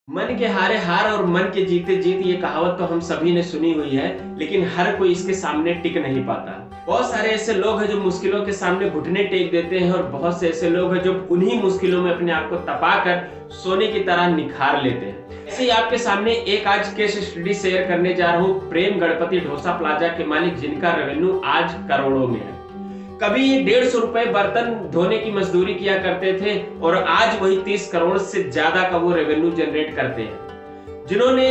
मन के हारे हार और मन के जीते जीत, ये कहावत तो हम सभी ने सुनी हुई है, लेकिन हर कोई इसके सामने टिक नहीं पाता। बहुत सारे ऐसे लोग हैं जो मुश्किलों के सामने घुटने टेक देते हैं और बहुत से ऐसे लोग हैं जो उन्हीं मुश्किलों में अपने आप को तपाकर सोने की तरह निखार लेते हैं। ऐसे ही आपके सामने एक आज केस स्टडी शेयर करने जा रहा हूँ प्रेम गणपति डोसा प्लाजा के मालिक, जिनका रेवेन्यू आज करोड़ों में है। कभी 150 रुपए बर्तन धोने की मजदूरी किया करते थे और आज वही 30 करोड़ से ज्यादा का वो रेवेन्यू जनरेट करते हैं। जिन्होंने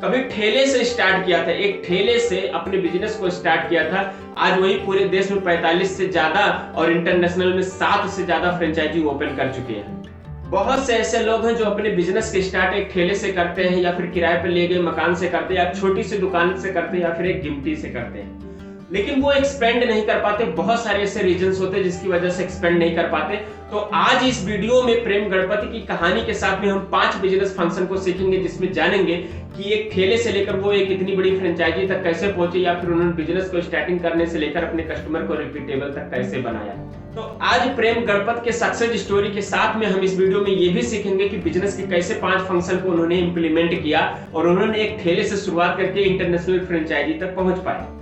कभी ठेले से स्टार्ट किया था, एक ठेले से अपने बिजनेस को स्टार्ट किया था, आज वही पूरे देश में 45 से ज्यादा और इंटरनेशनल में 7 से ज्यादा फ्रेंचाइजी ओपन कर चुके हैं। बहुत से ऐसे लोग हैं जो अपने बिजनेस के स्टार्ट एक ठेले से करते हैं, या फिर किराए पर लिए गए मकान से करते हैं, या छोटी सी दुकान से करते हैं, या फिर एक गिमटी से करते हैं, लेकिन वो एक्सपेंड नहीं कर पाते। बहुत सारे ऐसे रीजंस होते हैं जिसकी वजह से एक्सपेंड नहीं कर पाते। तो आज इस वीडियो में प्रेम गणपति की कहानी के साथ में हम 5 बिजनेस फंक्शन को सीखेंगे, जिसमें जानेंगे कि एक ठेले से लेकर वो एक इतनी बड़ी फ्रेंचाइजी तक कैसे पहुंचे, या फिर उन्होंने बिजनेस को स्टार्टिंग करने से लेकर अपने कस्टमर को रिपीटेबल तक कैसे बनाया। तो आज प्रेम गणपति के सक्सेस स्टोरी के साथ में हम इस वीडियो में ये भी सीखेंगे कि बिजनेस के कैसे 5 फंक्शन को उन्होंने इंप्लीमेंट किया और उन्होंने एक ठेले से शुरुआत करके इंटरनेशनल फ्रेंचाइजी तक पहुंच पाए।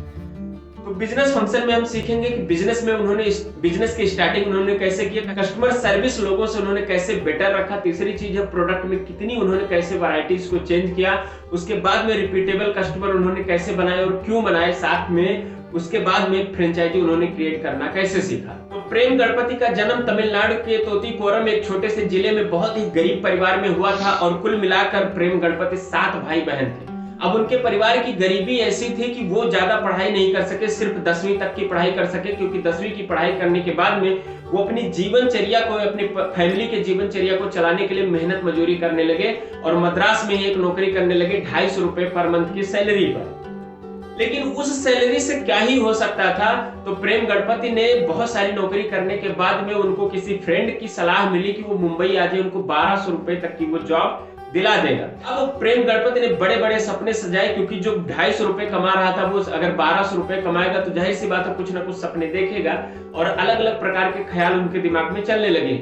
तो बिजनेस फंक्शन में हम सीखेंगे कि बिजनेस में उन्होंने बिजनेस की स्टार्टिंग उन्होंने कैसे किया, कस्टमर सर्विस लोगों से उन्होंने कैसे बेटर रखा, तीसरी चीज है प्रोडक्ट में कितनी उन्होंने कैसे वैरायटीज को चेंज किया, उसके बाद में रिपीटेबल कस्टमर उन्होंने कैसे बनाए और क्यों बनाए, साथ में उसके बाद में फ्रेंचाइजी उन्होंने क्रिएट करना कैसे सीखा। तो प्रेम गणपति का जन्म तमिलनाडु के तोतीकोरम एक छोटे से जिले में बहुत ही गरीब परिवार में हुआ था और कुल मिलाकर प्रेम गणपति 7 भाई बहन थे। अब उनके परिवार की गरीबी ऐसी थी कि वो ज्यादा पढ़ाई नहीं कर सके, सिर्फ 10वीं तक की पढ़ाई कर सके, क्योंकि 10वीं की पढ़ाई करने के बाद में वो अपनी जीवनचर्या को, अपनी फैमिली के जीवनचर्या को चलाने के लिए मेहनत मजदूरी करने लगे और मद्रास में ही एक नौकरी करने लगे 250 रुपए पर मंथ की सैलरी पर। लेकिन उस सैलरी से क्या ही हो सकता था। तो प्रेम गणपति ने बहुत सारी नौकरी करने के बाद में उनको किसी फ्रेंड की सलाह मिली कि वो मुंबई आ जाए, उनको 1200 रुपए तक की वो जॉब दिला देगा। अब प्रेम गणपति ने बड़े बड़े सपने सजाए, क्योंकि जो 250 रुपए कमा रहा था वो अगर 1200 रुपए कमाएगा तो जाहिर सी बात है कुछ ना कुछ सपने देखेगा और अलग अलग प्रकार के ख्याल उनके दिमाग में चलने लगे।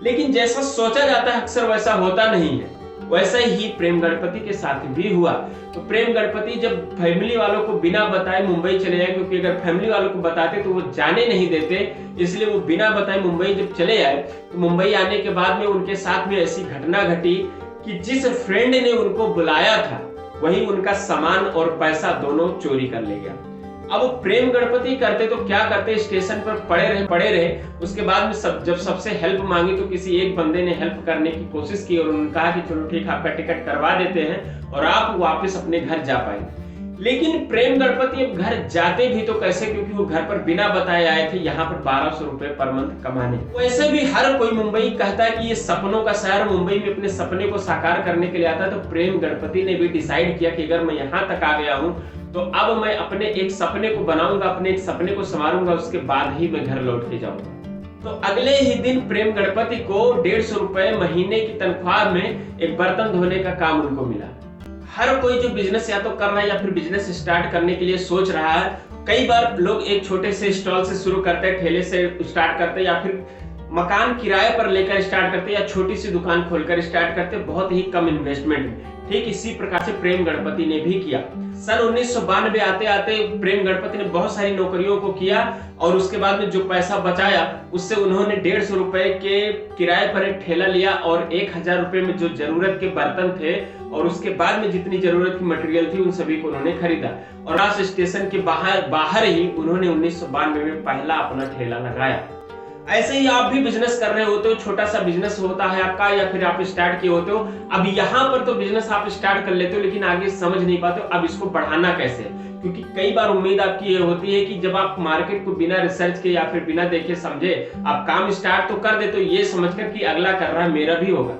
लेकिन जैसा सोचा जाता है अक्सर वैसा होता नहीं है। वैसा ही प्रेम गणपति के साथ भी हुआ। तो प्रेम गणपति जब फैमिली वालों को बिना बताए मुंबई चले जाए, क्योंकि अगर फैमिली वालों को बताते तो वो जाने नहीं देते, इसलिए वो बिना बताए मुंबई जब चले आए तो मुंबई आने के बाद में उनके साथ में ऐसी घटना घटी कि जिस फ्रेंड ने उनको बुलाया था वही उनका सामान और पैसा दोनों चोरी कर ले गया। अब प्रेम गणपति करते तो क्या करते, स्टेशन पर पड़े रहे। उसके बाद में जब सबसे हेल्प मांगी तो किसी एक बंदे ने हेल्प करने की कोशिश की और उन्होंने कहा कि चलो ठीक, आपका टिकट करवा देते हैं और आप वापस अपने घर जा पाएंगे। लेकिन प्रेम गणपति अब घर जाते भी तो कैसे, क्योंकि वो घर पर बिना बताए आए थे यहाँ पर 1200 रुपए पर मंथ कमाने। वैसे भी हर कोई मुंबई कहता है कि ये सपनों का शहर, मुंबई में अपने सपने को साकार करने के लिए आता है। तो प्रेम गणपति ने भी डिसाइड किया कि अगर मैं यहाँ तक आ गया हूँ तो अब मैं अपने एक सपने को बनाऊंगा, अपने एक सपने को संवारूंगा, उसके बाद ही मैं घर लौट के जाऊंगा। तो अगले ही दिन प्रेम गणपति को 150 रुपए महीने की तनख्वाह में एक बर्तन धोने का काम उनको मिला। हर कोई जो बिजनेस या तो कर रहा है या फिर बिजनेस स्टार्ट करने के लिए सोच रहा है, कई बार लोग एक छोटे से स्टॉल से शुरू करते हैं, ठेले से स्टार्ट करते हैं, या फिर मकान किराए पर लेकर स्टार्ट करते हैं, या छोटी सी दुकान खोलकर स्टार्ट करते हैं, बहुत ही कम इन्वेस्टमेंट में। ठीक इसी प्रकार से प्रेम गणपति ने भी किया। सन 1992 आते आते प्रेम गणपति ने बहुत सारी नौकरियों को किया और उसके बाद में जो पैसा बचाया उससे उन्होंने 150 रुपए के किराए पर एक ठेला लिया और 1000 रुपए में जो जरूरत के बर्तन थे और उसके बाद में जितनी जरूरत की मटेरियल थी उन सभी को उन्होंने खरीदा और रास स्टेशन के बाहर ही उन्होंने 1992 में पहला अपना ठेला लगाया। ऐसे ही आप भी बिजनेस कर रहे होते हो, छोटा सा बिजनेस होता है आपका, या फिर आप स्टार्ट किए होते हो। अब यहाँ पर तो बिजनेस आप स्टार्ट कर लेते हो, लेकिन आगे समझ नहीं पाते हो अब इसको बढ़ाना कैसे, क्योंकि कई बार उम्मीद आपकी ये होती है कि जब आप मार्केट को बिना रिसर्च के या फिर बिना देखे समझे आप काम स्टार्ट तो कर देते हो, ये समझकर कि अगला कर रहा है मेरा भी होगा।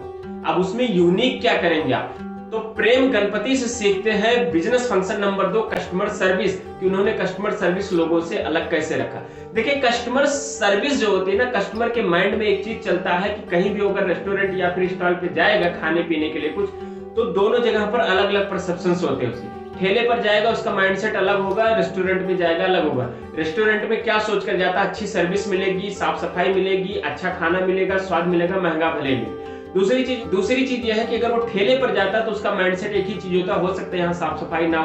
अब उसमें यूनिक क्या करेंगे आप। तो प्रेम गणपति से सीखते हैं business function number 2, customer service, कि उन्होंने कस्टमर सर्विस लोगों से अलग कैसे रखा। देखिए, कस्टमर सर्विस जो होती है ना, कस्टमर के माइंड में एक चीज चलता है कि कहीं भी अगर रेस्टोरेंट या फिर स्टॉल पे जाएगा खाने पीने के लिए कुछ, तो दोनों जगह पर अलग अलग परसेप्शंस होते हैं उसके। ठेले पर जाएगा उसका माइंडसेट अलग होगा, रेस्टोरेंट में जाएगा अलग होगा। रेस्टोरेंट में क्या सोच कर जाता है, अच्छी सर्विस मिलेगी, साफ सफाई मिलेगी, अच्छा खाना मिलेगा, स्वाद मिलेगा, महंगा भले ही। दूसरी चीज यह है कि अगर वो ठेले पर जाता है तो उसका माइंडसेट एक ही चीज होता है, हो सकता है यहाँ साफ सफाई ना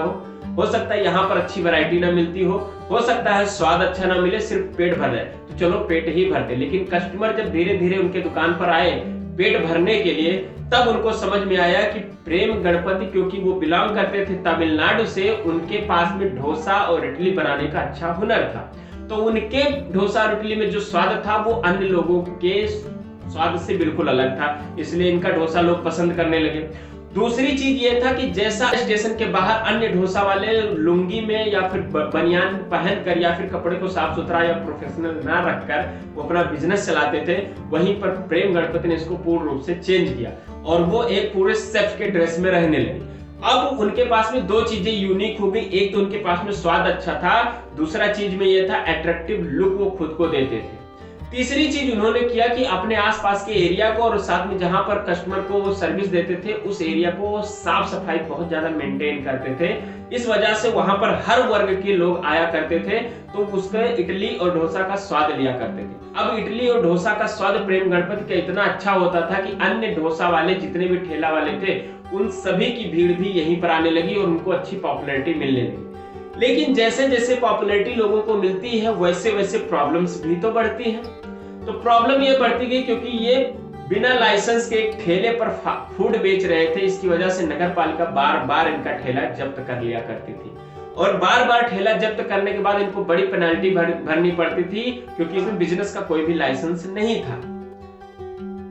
हो सकता है यहाँ पर अच्छी वैरायटी ना मिलती हो सकता है स्वाद अच्छा ना मिले, सिर्फ पेट भर जाए तो चलो पेट ही भरते। लेकिन कस्टमर जब धीरे धीरे उनके दुकान पर आए पेट भरने के लिए, तब उनको समझ में आया कि प्रेम गणपति, क्योंकि वो बिलोंग करते थे तमिलनाडु से, उनके पास में डोसा और इडली बनाने का अच्छा हुनर था। तो उनके डोसा और इडली में जो स्वाद था वो अन्य लोगों के स्वाद से बिल्कुल अलग था, इसलिए इनका डोसा लोग पसंद करने लगे। दूसरी चीज ये था कि जैसा स्टेशन के बाहर अन्य डोसा वाले लुंगी में या फिर बनियान पहनकर या फिर कपड़े को साफ सुथरा या प्रोफेशनल ना रखकर वो अपना बिजनेस चलाते थे, वहीं पर प्रेम गणपति ने इसको पूर्ण रूप से चेंज किया और वो एक पूरे शेफ के ड्रेस में रहने लगे। अब उनके पास में दो चीजें यूनिक हो गई, एक तो उनके पास में स्वाद अच्छा था, दूसरा चीज में यह था अट्रैक्टिव लुक वो खुद को देते थे। तीसरी चीज उन्होंने किया कि अपने आसपास के एरिया को और साथ में जहां पर कस्टमर को वो सर्विस देते थे उस एरिया को साफ सफाई बहुत ज्यादा मेंटेन करते थे। इस वजह से वहां पर हर वर्ग के लोग आया करते थे, तो उसके इडली और डोसा का स्वाद लिया करते थे। अब इडली और डोसा का स्वाद प्रेम गणपति का इतना अच्छा होता था कि अन्य डोसा वाले जितने भी ठेला वाले थे उन सभी की भीड़ भी यहीं पर आने लगी और उनको अच्छी पॉपुलैरिटी मिलने लगी। लेकिन जैसे जैसे पॉपुलैरिटी लोगों को मिलती है वैसे वैसे प्रॉब्लम्स भी तो बढ़ती हैं। तो प्रॉब्लम ये बढ़ती गई क्योंकि ये बिना लाइसेंस के एक ठेले पर फूड बेच रहे थे, इसकी वजह से नगर पालिका बार बार इनका ठेला जब्त कर लिया करती थी और बार बार ठेला जब्त करने के बाद इनको बड़ी पेनल्टी भरनी पड़ती थी क्योंकि इसमें बिजनेस का कोई भी लाइसेंस नहीं था।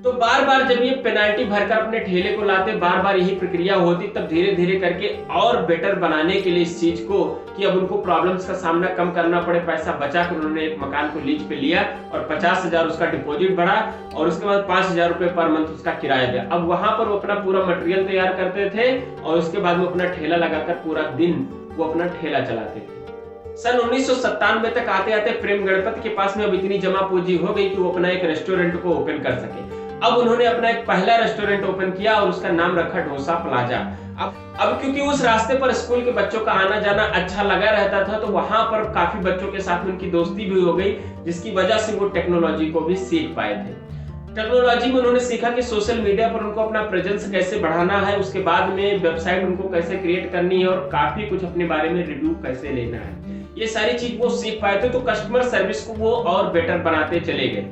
तो बार बार जब ये पेनल्टी भरकर अपने ठेले को लाते, बार बार यही प्रक्रिया होती, तब धीरे धीरे करके और बेटर बनाने के लिए इस चीज को कि अब उनको प्रॉब्लम्स का सामना कम करना पड़े, पैसा बचाकर उन्होंने एक मकान को लीज पे लिया और 50,000 उसका डिपॉजिट बढ़ा और उसके बाद 5,000 रुपए पर मंथ उसका किराया दिया। अब वहां पर वो अपना पूरा मटेरियल तैयार करते थे और उसके बाद वो अपना ठेला लगाकर पूरा दिन वो अपना ठेला चलाते थे। सन 1997 तक आते आते प्रेम गणपति के पास में अब इतनी जमा पूंजी हो गई कि वो अपना एक रेस्टोरेंट को ओपन कर सके। अब उन्होंने अपना एक पहला रेस्टोरेंट ओपन किया और उसका नाम रखा डोसा प्लाजा। अब क्योंकि उस रास्ते पर स्कूल के बच्चों का आना जाना अच्छा लगा रहता था, तो वहां पर काफी बच्चों के साथ उनकी दोस्ती भी हो गई, जिसकी वजह से वो टेक्नोलॉजी को भी सीख पाए थे। टेक्नोलॉजी में उन्होंने सीखा कि सोशल मीडिया पर उनको अपना प्रेजेंस कैसे बढ़ाना है, उसके बाद में वेबसाइट उनको कैसे क्रिएट करनी है और काफी कुछ अपने बारे में रिव्यू कैसे लेना है, ये सारी चीज वो सीख पाए थे। तो कस्टमर सर्विस को वो और बेटर बनाते चले गए।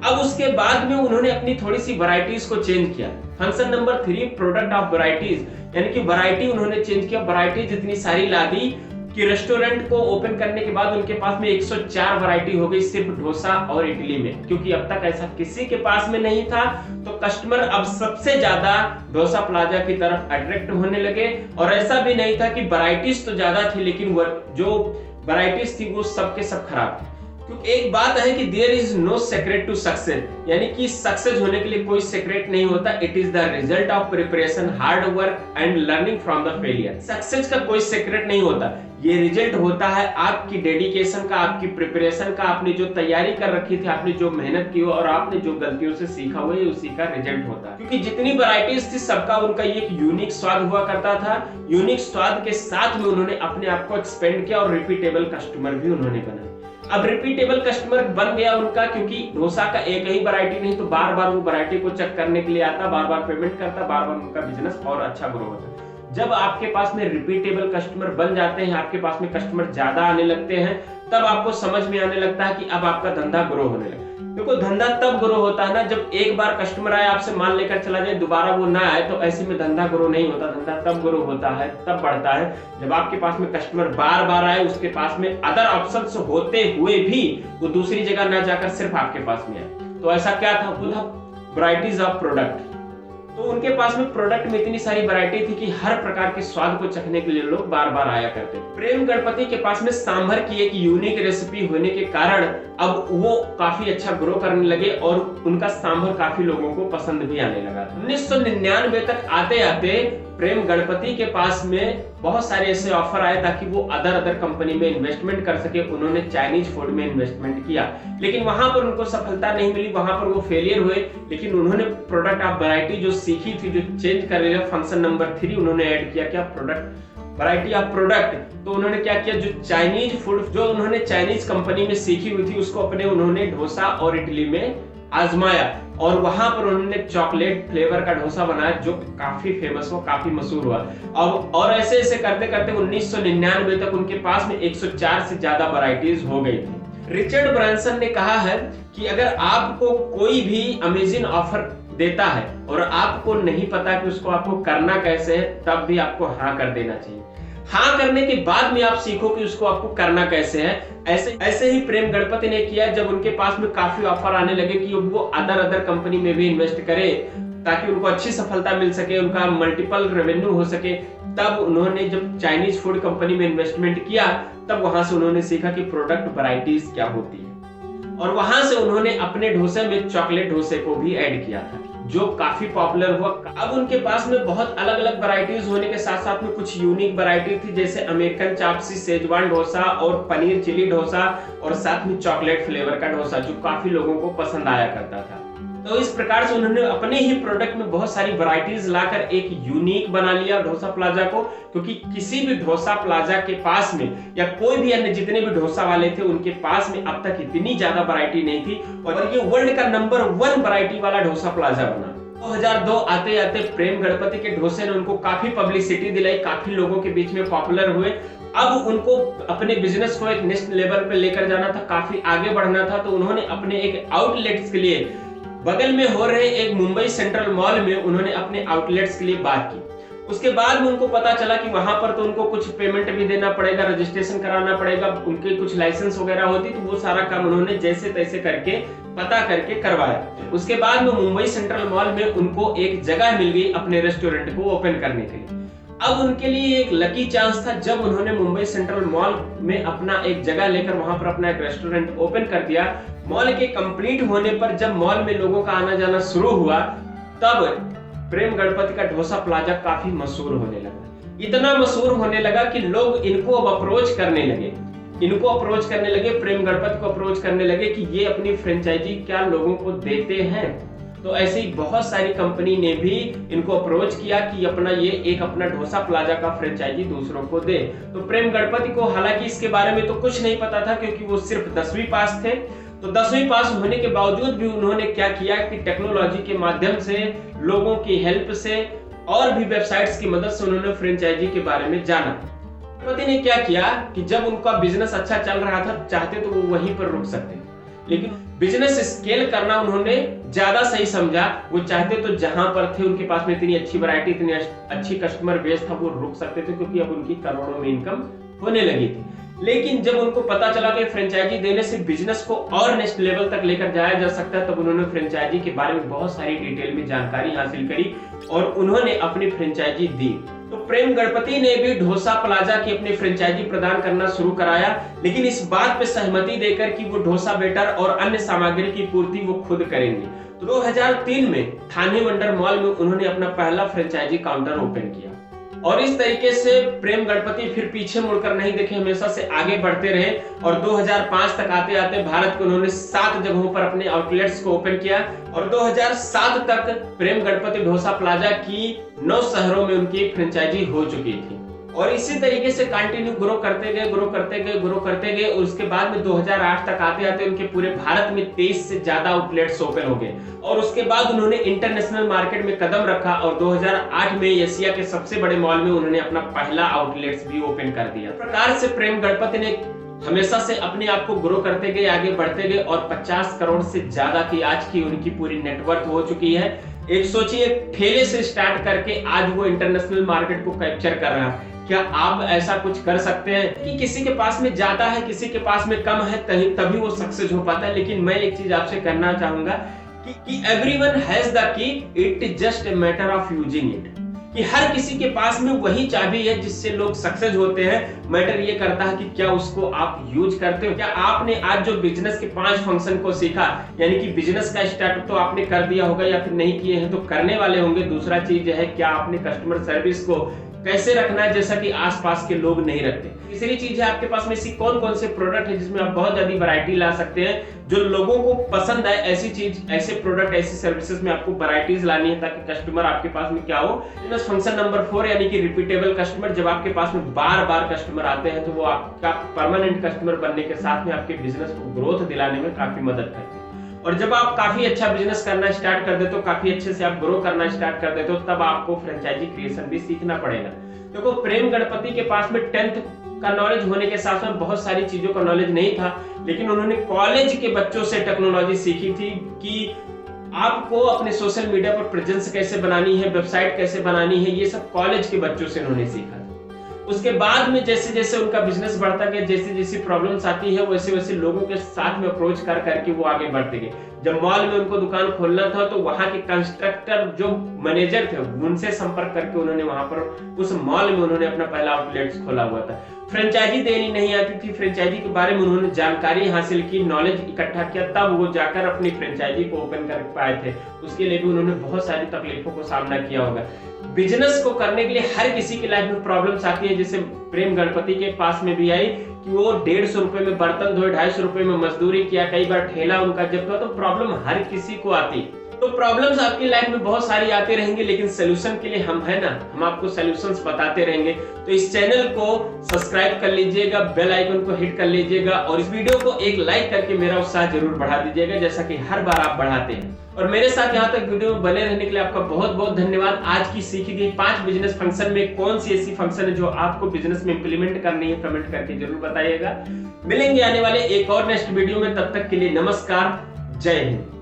अब उसके बाद में उन्होंने अपनी थोड़ी सी वैरायटीज को चेंज किया। Function number 3 product of varieties, यानी कि वैरायटी उन्होंने चेंज किया। वैरायटीज इतनी सारी ला दी कि रेस्टोरेंट को ओपन करने के बाद उनके पास में 104 वैरायटी हो गई सिर्फ डोसा और इडली में, क्योंकि अब तक ऐसा किसी के पास में नहीं था। तो कस्टमर अब सबसे ज्यादा डोसा प्लाजा की तरफ अट्रैक्ट होने लगे। और ऐसा भी नहीं था कि वैरायटीज तो ज्यादा थी लेकिन जो वैरायटीज थी वो सबके सब खराब थी। क्योंकि एक बात है कि there is no secret to success, यानी कि सक्सेस होने के लिए कोई सीक्रेट नहीं होता। It is the result of preparation, hard work and learning from the failure. Success का कोई सीक्रेट नहीं होता, ये रिजल्ट होता है आपकी डेडिकेशन का, आपकी प्रिपरेशन का, आपने जो तैयारी कर रखी थी, आपने जो मेहनत की और आपने जो गलतियों से सीखा हुआ है, उसी का रिजल्ट होता है। क्योंकि जितनी वैरायटीज थी सबका उनका एक यूनिक स्वाद हुआ करता था। यूनिक स्वाद के साथ में उन्होंने अपने आप को एक्सपेंड किया और रिपीटेबल कस्टमर भी उन्होंने बनाए। अब रिपीटेबल कस्टमर बन गया उनका, क्योंकि डोसा का एक ही वैरायटी नहीं, तो बार बार वो वैरायटी को चेक करने के लिए आता, बार बार पेमेंट करता, बार बार उनका बिजनेस और अच्छा ग्रो होता। जब आपके पास में रिपीटेबल कस्टमर बन जाते हैं, आपके पास में कस्टमर ज्यादा आने लगते हैं, तब आपको समझ में आने लगता है कि अब आपका धंधा ग्रो होने लगा। देखो धंधा तब ग्रो होता है ना जब एक बार कस्टमर आए आपसे माल लेकर चला जाए, दोबारा वो ना आए, तो ऐसे में धंधा ग्रो नहीं होता। धंधा तब ग्रो होता है, तब बढ़ता है जब आपके पास में कस्टमर बार बार आए, उसके पास में अदर ऑप्शंस होते हुए भी वो दूसरी जगह ना जाकर सिर्फ आपके पास में आए। तो ऐसा क्या था, बोला वैरायटीज ऑफ प्रोडक्ट। तो उनके पास में प्रोडक्ट में इतनी सारी वैरायटी थी कि हर प्रकार के स्वाद को चखने के लिए लोग बार बार आया करते थे। प्रेम गणपति के पास में सांभर की एक यूनिक रेसिपी होने के कारण अब वो काफी अच्छा ग्रो करने लगे और उनका सांभर काफी लोगों को पसंद भी आने लगा था। 1999 तक आते आते प्रेम गणपति के पास में बहुत सारे ऐसे ऑफर आए ताकि वो अदर कंपनी में इन्वेस्टमेंट कर सके। उन्होंने चाइनीज फूड में इन्वेस्टमेंट किया, लेकिन वहां पर उनको सफलता नहीं मिली, वहां पर वो फेलियर हुए। लेकिन उन्होंने प्रोडक्ट ऑफ वैरायटी जो सीखी थी, जो चेंज कर रहे फंक्शन नंबर 3 उन्होंने ऐड किया, क्या प्रोडक्ट वैरायटी ऑफ प्रोडक्ट। तो उन्होंने क्या किया, जो चाइनीज फूड जो उन्होंने चाइनीज कंपनी में सीखी हुई थी उसको अपने उन्होंने डोसा और इडली में आजमाया और वहां पर उन्होंने चॉकलेट फ्लेवर का डोसा बनाया जो काफी फेमस हुआ, काफी मशहूर हुआ। अब और ऐसे ऐसे करते करते 1999 तक उनके पास में 104 से ज्यादा वैरायटीज हो गई थी। रिचर्ड ब्रांसन ने कहा है कि अगर आपको कोई भी अमेजिंग ऑफर देता है और आपको नहीं पता कि उसको आपको करना कैसे है, तब भी आपको हाँ कर देना चाहिए। हाँ करने के बाद में आप सीखो कि उसको आपको करना कैसे है। ऐसे ही प्रेम गणपति ने किया जब उनके पास में काफी ऑफर आने लगे कि वो अदर कंपनी में भी इन्वेस्ट करे ताकि उनको अच्छी सफलता मिल सके, उनका मल्टीपल रेवेन्यू हो सके। तब उन्होंने जब चाइनीज फूड कंपनी में इन्वेस्टमेंट किया, तब वहां से उन्होंने सीखा कि प्रोडक्ट वैरायटीज क्या होती है और वहां से उन्होंने अपने डोसे में चॉकलेट डोसे को भी ऐड किया था जो काफी पॉपुलर हुआ। अब उनके पास में बहुत अलग अलग वैरायटीज होने के साथ साथ में कुछ यूनिक वैरायटी थी, जैसे अमेरिकन चापसी, शेजवान डोसा और पनीर चिली डोसा और साथ में चॉकलेट फ्लेवर का डोसा जो काफी लोगों को पसंद आया करता था। तो इस प्रकार से उन्होंने अपने ही प्रोडक्ट में बहुत सारी वैरायटीज लाकर एक यूनिक बना लिया डोसा प्लाजा को, क्योंकि किसी भी डोसा प्लाजा के पास में या कोई भी अन्य जितने भी डोसा वाले थे उनके पास में अब तक इतनी ज्यादा वैरायटी नहीं थी और ये वर्ल्ड का नंबर 1 वैरायटी वाला डोसा प्लाजा बना। 2002 आते आते प्रेम गणपति के डोसे ने उनको काफी पब्लिसिटी दिलाई, काफी लोगों के बीच में पॉपुलर हुए। अब उनको अपने बिजनेस को एक नेक्स्ट लेवल पे लेकर जाना था, काफी आगे बढ़ना था, तो उन्होंने अपने एक आउटलेट्स के लिए बगल में हो रहे एक मुंबई सेंट्रल मॉल में उन्होंने अपने आउटलेट्स के लिए बात की। उसके बाद में उनको पता चला कि वहां पर तो उनको कुछ पेमेंट भी देना पड़ेगा, रजिस्ट्रेशन कराना पड़ेगा, उनके कुछ लाइसेंस वगैरह होती, तो वो सारा काम उन्होंने जैसे तैसे करके पता करके करवाया। उसके बाद में मुंबई सेंट्रल मॉल में उनको एक जगह मिल गई अपने रेस्टोरेंट को ओपन करने के लिए। अब उनके लिए एक लकी चांस था जब उन्होंने मुंबई सेंट्रल मॉल में अपना एक जगह लेकर वहां पर अपना एक रेस्टोरेंट ओपन कर दिया। मॉल के कंप्लीट होने पर जब मॉल में लोगों का आना जाना शुरू हुआ, तब प्रेम गणपति का डोसा प्लाजा काफी मशहूर होने लगा। इतना मशहूर होने लगा कि लोग इनको अब अप्रोच करने लगे, प्रेम गणपति को अप्रोच करने लगे कि ये अपनी फ्रेंचाइजी क्या लोगों को देते हैं। तो ऐसे ही बहुत सारी कंपनी ने भी इनको अप्रोच किया कि अपना डोसा प्लाजा का फ्रेंचाइजी दूसरों को दे। तो प्रेम गणपति को हालांकि इसके बारे में तो कुछ नहीं पता था क्योंकि वो सिर्फ 10वीं पास थे। तो 10वीं पास होने के बावजूद भी उन्होंने क्या किया कि टेक्नोलॉजी के माध्यम से, लोगों की हेल्प से और भी वेबसाइट्स की मदद से उन्होंने फ्रेंचाइजी के बारे में जाना। गणपति ने क्या किया कि जब उनका बिजनेस अच्छा चल रहा था, चाहते तो वो वहीं पर रुक सकते, लेकिन बिजनेस स्केल करना उन्होंने ज्यादा सही समझा। वो चाहते तो जहां पर थे उनके पास में इतनी अच्छी वैरायटी, इतनी अच्छी कस्टमर बेस था, वो रुक सकते थे क्योंकि अब उनकी करोड़ों में इनकम होने लगी थी। लेकिन जब उनको पता चला कि फ्रेंचाइजी देने से बिजनेस को और नेक्स्ट लेवल तक लेकर जाया जा सकता है, तब उन्होंने फ्रेंचाइजी के बारे में बहुत सारी डिटेल में जानकारी हासिल करी और उन्होंने अपनी फ्रेंचाइजी दी। तो प्रेम गणपति ने भी डोसा प्लाजा की अपनी फ्रेंचाइजी प्रदान करना शुरू कराया, लेकिन इस बात पे सहमति देकर कि वो डोसा बैटर और अन्य सामग्री की पूर्ति वो खुद करेंगे। तो 2003 में थाने वंडर मॉल में उन्होंने अपना पहला फ्रेंचाइजी काउंटर ओपन किया और इस तरीके से प्रेम गणपति फिर पीछे मुड़कर नहीं देखे, हमेशा से आगे बढ़ते रहे और 2005 तक आते आते भारत के उन्होंने 7 जगहों पर अपने आउटलेट्स को ओपन किया और 2007 तक प्रेम गणपति डोसा प्लाजा की 9 शहरों में उनकी फ्रेंचाइजी हो चुकी थी और इसी तरीके से कंटिन्यू ग्रो करते गए और उसके बाद में 2008 तक आते आते उनके पूरे भारत में 23 से ज्यादा आउटलेट्स ओपन हो गए और उसके बाद उन्होंने इंटरनेशनल मार्केट में कदम रखा और 2008 में एशिया के सबसे बड़े मॉल में उन्होंने अपना पहला आउटलेट्स भी ओपन कर दिया। इस प्रकार से प्रेम गणपति ने हमेशा से अपने आप को ग्रो करते गए, आगे बढ़ते गए और 50 करोड़ से ज्यादा की आज की उनकी पूरी नेटवर्थ हो चुकी है। एक सोचिए, ठेले से स्टार्ट करके आज वो इंटरनेशनल मार्केट को कैप्चर कर रहा है। क्या आप ऐसा कुछ कर सकते हैं कि किसी के पास में ज्यादा है, किसी के पास में कम है, तभी वो सक्सेस हो पाता है। लेकिन मैं एक चीज आपसे कहना चाहूंगा कि everyone has the key, it is just a matter of using it. कि हर किसी के पास में वही चाबी है जिससे लोग सक्सेस होते हैं। मैटर ये करता है कि क्या उसको आप यूज करते हो। क्या आपने आज जो बिजनेस के 5 फंक्शन को सीखा, यानी कि बिजनेस का स्टार्टअप तो आपने कर दिया होगा या फिर नहीं किए हैं तो करने वाले होंगे। दूसरा चीज है क्या आपने कस्टमर सर्विस को कैसे रखना है जैसा कि आसपास के लोग नहीं रखते। तीसरी चीज है आपके पास में ऐसी कौन कौन से प्रोडक्ट है जिसमें आप बहुत ज्यादा वैरायटी ला सकते हैं जो लोगों को पसंद आए। ऐसी चीज, ऐसे प्रोडक्ट, ऐसी सर्विसेज में आपको वैरायटीज लानी है ताकि कस्टमर आपके पास में क्या हो। बिजनेस फंक्शन नंबर 4 यानी कि रिपीटेबल कस्टमर। जब आपके पास में बार बार कस्टमर आते हैं तो वो आपका परमानेंट कस्टमर बनने के साथ में आपके बिजनेस को ग्रोथ दिलाने में काफी मदद करते हैं। और जब आप काफी अच्छा बिजनेस करना स्टार्ट कर देते हो, काफी अच्छे से आप ग्रो करना स्टार्ट कर देते हो, तब आपको फ्रेंचाइजी क्रिएशन भी सीखना पड़ेगा। देखो प्रेम गणपति के पास में 10th का नॉलेज होने के साथ में बहुत सारी चीजों का नॉलेज नहीं था, लेकिन उन्होंने कॉलेज के बच्चों से टेक्नोलॉजी सीखी थी कि आपको अपने सोशल मीडिया पर प्रेजेंस कैसे बनानी है, वेबसाइट कैसे बनानी है, ये सब कॉलेज के बच्चों से उन्होंने सीखा। उसके बाद में जैसे जैसे उनका बिजनेस बढ़ता गया, जैसे जैसी प्रॉब्लम्स आती है, वैसे वैसे लोगों के साथ में अप्रोच कर करके वो आगे बढ़ते गए। जब मॉल में उनको दुकान खोलना था तो वहां के कंस्ट्रक्टर जो मैनेजर थे उनसे संपर्क करके उन्होंने वहां पर उस मॉल में उन्होंने अपना पहला आउटलेट खोला हुआ था। फ्रेंचाइजी देनी नहीं आती थी, फ्रेंचाइजी के बारे में उन्होंने जानकारी हासिल की, नॉलेज इकट्ठा किया, तब वो जाकर अपनी फ्रेंचाइजी को ओपन कर पाए थे। उसके लिए भी उन्होंने बहुत सारी तकलीफों को सामना किया होगा। बिजनेस को करने के लिए हर किसी की लाइफ में प्रॉब्लम्स आती है, जैसे प्रेम गणपति के पास में भी आई कि वो 150 रुपए में बर्तन धोए, 250 रुपए में मजदूरी किया, कई बार ठेला उनका जब्त हुआ। तो प्रॉब्लम हर किसी को आती है। तो प्रॉब्लम्स आपकी लाइफ में बहुत सारी आती रहेंगी, लेकिन सोल्यूशन के लिए हम है ना, हम आपको सोल्यूशंस बताते रहेंगे। तो इस चैनल को सब्सक्राइब कर लीजिएगा, बेल आइकन को हिट कर लीजिएगा और इस वीडियो को एक लाइक करके मेरा उत्साह जरूर बढ़ा दीजिएगा, जैसा कि हर बार आप बढ़ाते हैं। और मेरे साथ यहाँ तक वीडियो में बने रहने के लिए आपका बहुत बहुत धन्यवाद। आज की सीखी गई 5 बिजनेस फंक्शन में कौन सी ऐसी फंक्शन है जो आपको बिजनेस में इंप्लीमेंट करनी है, कमेंट करके जरूर बताइएगा। मिलेंगे आने वाले एक और नेक्स्ट वीडियो में, तब तक के लिए नमस्कार, जय हिंद।